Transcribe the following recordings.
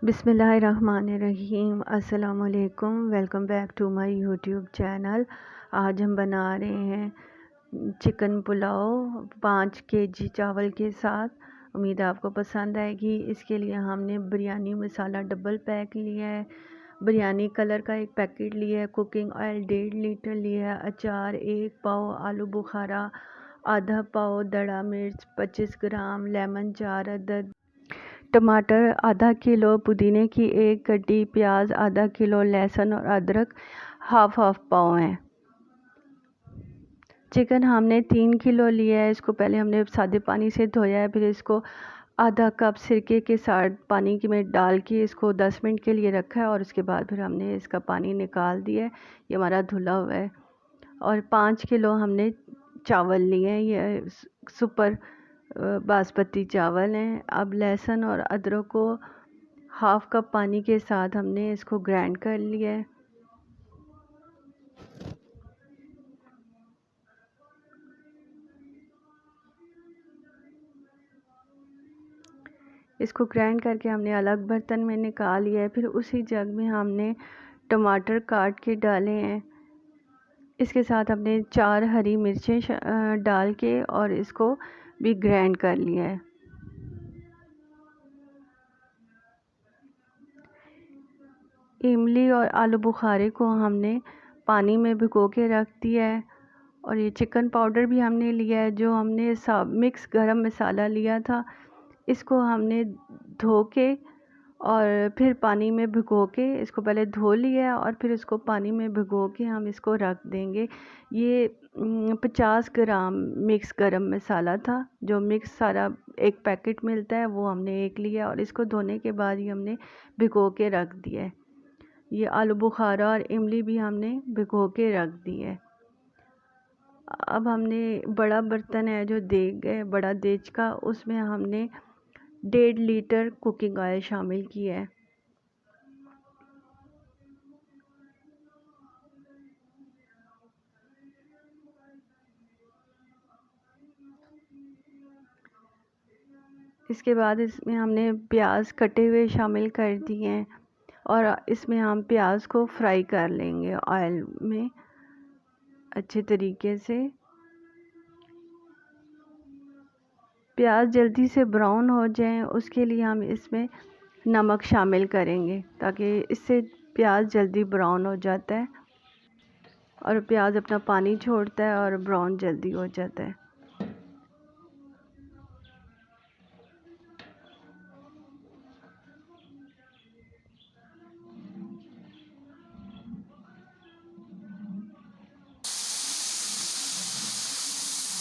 बिस्मिल्लाहिर्रहमानिर्रहीम। अस्सलाम वालेकुम। Welcome back to my YouTube channel. आज हम बना रहे हैं चिकन पुलाव 5 केजी चावल के साथ। उम्मीद है आपको पसंद आएगी। इसके लिए हमने बिरयानी मसाला डबल पैक लिया है, बिरयानी कलर का एक पैकेट लिया है, कुकिंग ऑयल 1.5 लीटर लिया है, अचार 1 पाव, आलू बुखारा आधा पाव, दड़ा मिर्च 25 ग्राम, लेमन 4 अदद, टमाटर आधा किलो, पुदीने की 1 गड्डी, प्याज आधा किलो, लहसुन और अदरक हाफ पाव है। चिकन हमने 3 किलो लिया है। इसको पहले हमने सादे पानी से धोया है, फिर इसको आधा कप सिरके के साथ पानी में डाल के इसको 10 मिनट के लिए रखा है और उसके बाद फिर हमने इसका पानी निकाल दिया है। ये हमारा धुला हुआ है। और 5 किलो हमने चावल लिए हैं, ये सुपर बासमती चावल हैं। अब लहसुन और अदरक को हाफ कप पानी के साथ हमने इसको ग्राइंड कर लिया है। इसको ग्राइंड करके हमने अलग बर्तन में निकाल लिया है। फिर उसी जग में हमने टमाटर काट के डाले हैं। इसके साथ हमने 4 हरी मिर्चें डाल के और इसको भी ग्राइंड कर लिया है। इमली और आलू बुखारे को हमने पानी में भिगो के रख दिया है। और ये चिकन पाउडर भी हमने लिया है, जो हमने मिक्स गरम मसाला लिया था, इसको हमने धो के और फिर पानी में भिगो के इसको पहले धो लिया है और फिर इसको पानी में भिगो के हम इसको रख देंगे। ये 50 ग्राम मिक्स गरम मसाला था, जो मिक्स सारा एक पैकेट मिलता है, वो हमने एक लिया और इसको धोने के बाद ही हमने भिगो के रख दिया है। ये आलू बुखारा और इमली भी हमने भिगो के रख दी है। अब हमने बड़ा बर्तन है जो देग है, बड़ा देग का, उसमें हमने 1.5 लीटर कुकिंग ऑयल शामिल किया है। इसके बाद इसमें हमने प्याज कटे हुए शामिल कर दिए हैं और इसमें हम प्याज को फ्राई कर लेंगे ऑयल में अच्छे तरीके से। प्याज जल्दी से ब्राउन हो जाए उसके लिए हम इसमें नमक शामिल करेंगे, ताकि इससे प्याज जल्दी ब्राउन हो जाता है और प्याज अपना पानी छोड़ता है और ब्राउन जल्दी हो जाता है।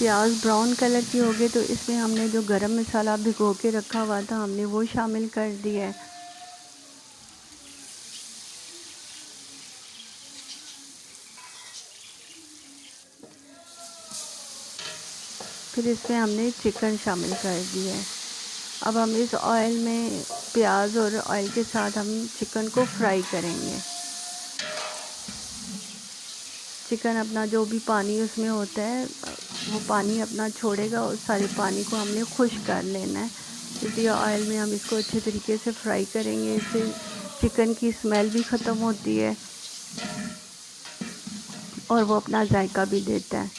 प्याज ब्राउन कलर की हो गई तो इसमें हमने जो गरम मसाला भिगो के रखा हुआ था, हमने वो शामिल कर दिया है। फिर इसमें हमने चिकन शामिल कर दिया है। अब हम इस ऑयल में प्याज और ऑयल के साथ हम चिकन को फ्राई करेंगे। चिकन अपना जो भी पानी उसमें होता है वो पानी अपना छोड़ेगा, उस सारे पानी को हमने खुश्क कर लेना है। इसलिए ऑयल में हम इसको अच्छे तरीके से फ्राई करेंगे। इससे चिकन की स्मेल भी ख़त्म होती है और वो अपना जायका भी देता है।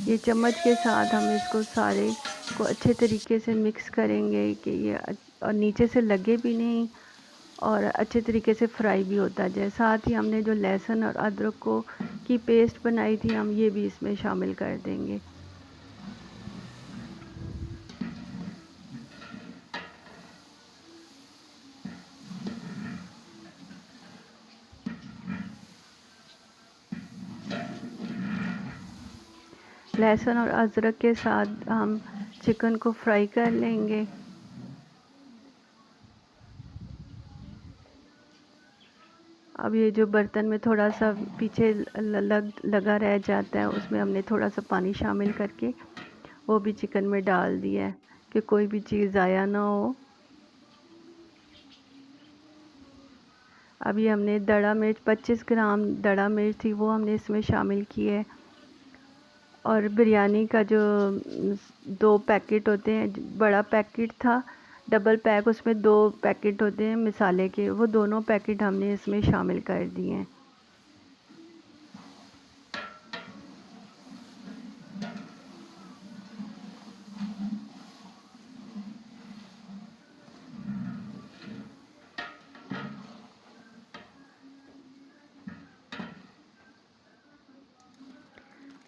ये चम्मच के साथ हम इसको सारे को अच्छे तरीके से मिक्स करेंगे कि ये और नीचे से लगे भी नहीं और अच्छे तरीके से फ्राई भी होता जाए। साथ ही हमने जो लहसुन और अदरक को की पेस्ट बनाई थी, हम ये भी इसमें शामिल कर देंगे। लहसुन और अदरक के साथ हम चिकन को फ्राई कर लेंगे। अब ये जो बर्तन में थोड़ा सा पीछे लगा रह जाता है, उसमें हमने थोड़ा सा पानी शामिल करके वो भी चिकन में डाल दिया है कि कोई भी चीज़ ज़ाया ना हो। अभी हमने दड़ा मिर्च 25 ग्राम दड़ा मिर्च थी, वो हमने इसमें शामिल की है और बिरयानी का जो 2 पैकेट होते हैं, बड़ा पैकेट था डबल पैक, उसमें 2 पैकेट होते हैं मसाले के, वो दोनों पैकेट हमने इसमें शामिल कर दिए हैं।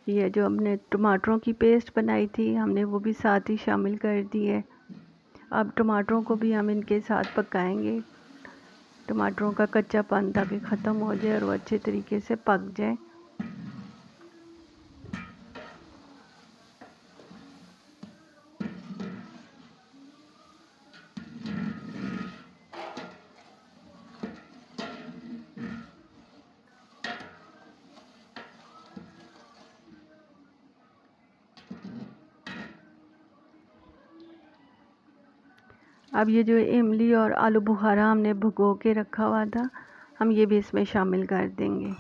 ये जो हमने टमाटरों की पेस्ट बनाई थी, हमने वो भी साथ ही शामिल कर दी है। अब टमाटरों को भी हम इनके साथ पकाएंगे, टमाटरों का कच्चापन ताकि ख़त्म हो जाए और वो अच्छे तरीके से पक जाए। अब ये जो इमली और आलू बुखारा हमने भिगो के रखा हुआ था, हम ये भी इसमें शामिल कर देंगे।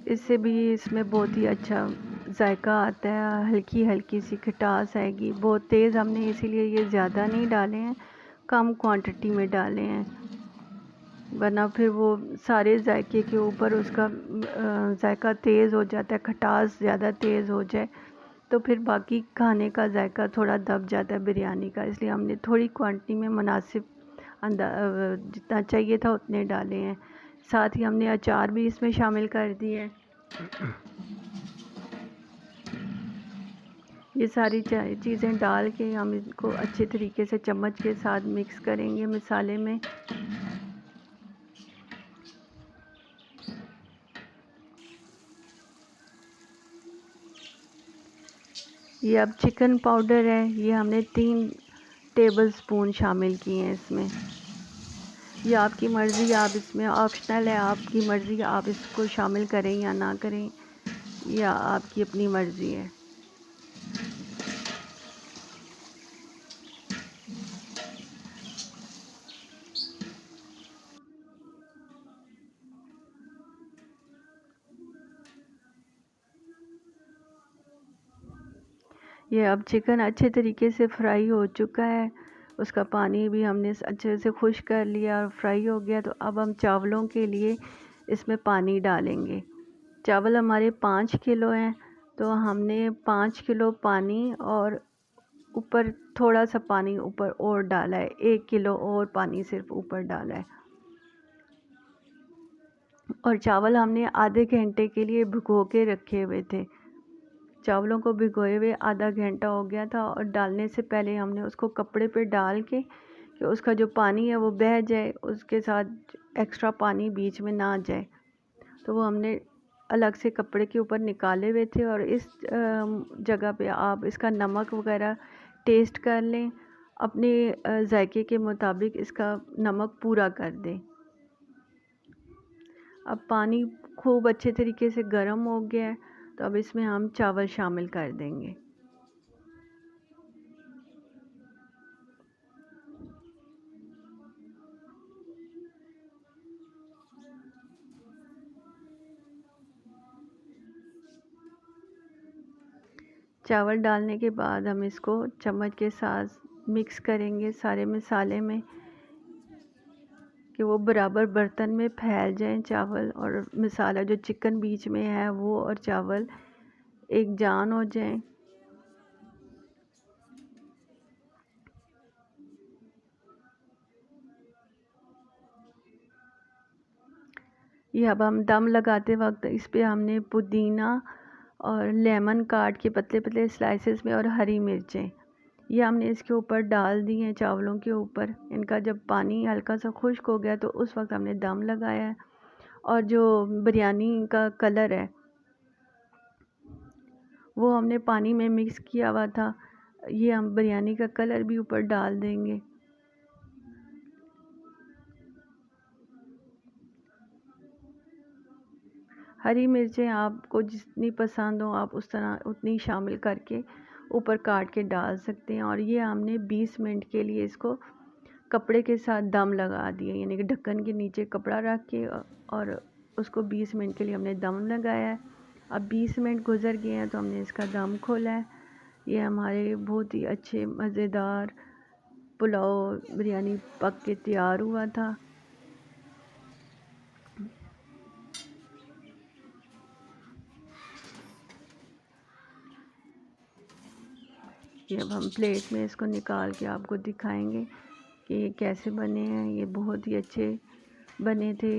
इससे भी इसमें बहुत ही अच्छा जायका आता है, हल्की हल्की सी खटास आएगी। बहुत तेज़ हमने इसीलिए ये ज़्यादा नहीं डाले हैं, कम क्वांटिटी में डाले हैं, वरना फिर वो सारे जायके के ऊपर उसका जायका तेज़ हो जाता है, खटास ज़्यादा तेज़ हो जाए तो फिर बाकी खाने का जायका थोड़ा दब जाता है बिरयानी का। इसलिए हमने थोड़ी क्वांटिटी में मुनासिब जितना चाहिए था उतने डाले हैं। साथ ही हमने अचार भी इसमें शामिल कर दिए है। ये सारी चीज़ें डाल के हम इनको अच्छे तरीके से चम्मच के साथ मिक्स करेंगे मसाले में। ये अब चिकन पाउडर है, ये हमने 3 टेबलस्पून शामिल किए हैं इसमें। ये आपकी मर्ज़ी, आप इसमें ऑप्शनल है, आपकी मर्ज़ी आप इसको शामिल करें या ना करें, या आपकी अपनी मर्ज़ी है। ये अब चिकन अच्छे तरीके से फ्राई हो चुका है, उसका पानी भी हमने अच्छे से खुश्क कर लिया और फ्राई हो गया। तो अब हम चावलों के लिए इसमें पानी डालेंगे। चावल हमारे 5 किलो हैं, तो हमने 5 किलो पानी और ऊपर थोड़ा सा पानी ऊपर और डाला है, 1 किलो और पानी सिर्फ ऊपर डाला है। और चावल हमने आधे घंटे के लिए भिगो के रखे हुए थे। चावलों को भिगोए हुए आधा घंटा हो गया था और डालने से पहले हमने उसको कपड़े पे डाल के कि उसका जो पानी है वो बह जाए, उसके साथ एक्स्ट्रा पानी बीच में ना जाए, तो वो हमने अलग से कपड़े के ऊपर निकाले हुए थे। और इस जगह पे आप इसका नमक वगैरह टेस्ट कर लें, अपने जायके के मुताबिक इसका नमक पूरा कर दें। अब पानी खूब अच्छे तरीके से गर्म हो गया है, तो अब इसमें हम चावल शामिल कर देंगे। चावल डालने के बाद हम इसको चम्मच के साथ मिक्स करेंगे सारे मसाले में, कि वो बराबर बर्तन में फैल जाएं चावल और मसाला जो चिकन बीच में है वो और चावल एक जान हो जाएं। ये अब हम दम लगाते वक्त इस पे हमने पुदीना और लेमन काट के पतले पतले स्लाइसेस में और हरी मिर्चें ये हमने इसके ऊपर डाल दी हैं चावलों के ऊपर। इनका जब पानी हल्का सा खुश्क हो गया तो उस वक्त हमने दम लगाया है। और जो बिरयानी का कलर है वो हमने पानी में मिक्स किया हुआ था, ये हम बिरयानी का कलर भी ऊपर डाल देंगे। हरी मिर्चें आपको जितनी पसंद हो आप उस तरह उतनी शामिल करके ऊपर काट के डाल सकते हैं। और ये हमने 20 मिनट के लिए इसको कपड़े के साथ दम लगा दिया, यानी कि ढक्कन के नीचे कपड़ा रख के और उसको 20 मिनट के लिए हमने दम लगाया है। अब 20 मिनट गुज़र गए हैं तो हमने इसका दम खोला है। ये हमारे बहुत ही अच्छे मज़ेदार पुलाव बिरयानी पक के तैयार हुआ था। ये अब हम प्लेट में इसको निकाल के आपको दिखाएंगे कि ये कैसे बने हैं। ये बहुत ही अच्छे बने थे,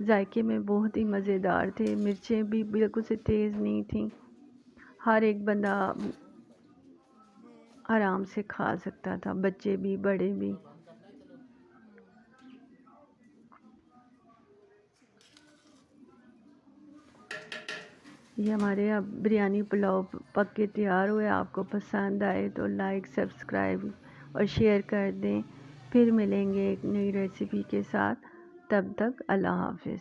जायके में बहुत ही मज़ेदार थे, मिर्चें भी बिल्कुल से तेज़ नहीं थी, हर एक बंदा आराम से खा सकता था, बच्चे भी बड़े भी। ये हमारे अब बिरयानी पुलाव पक के तैयार हुए। आपको पसंद आए तो लाइक, सब्सक्राइब और शेयर कर दें। फिर मिलेंगे एक नई रेसिपी के साथ, तब तक अल्लाह हाफ़िज़।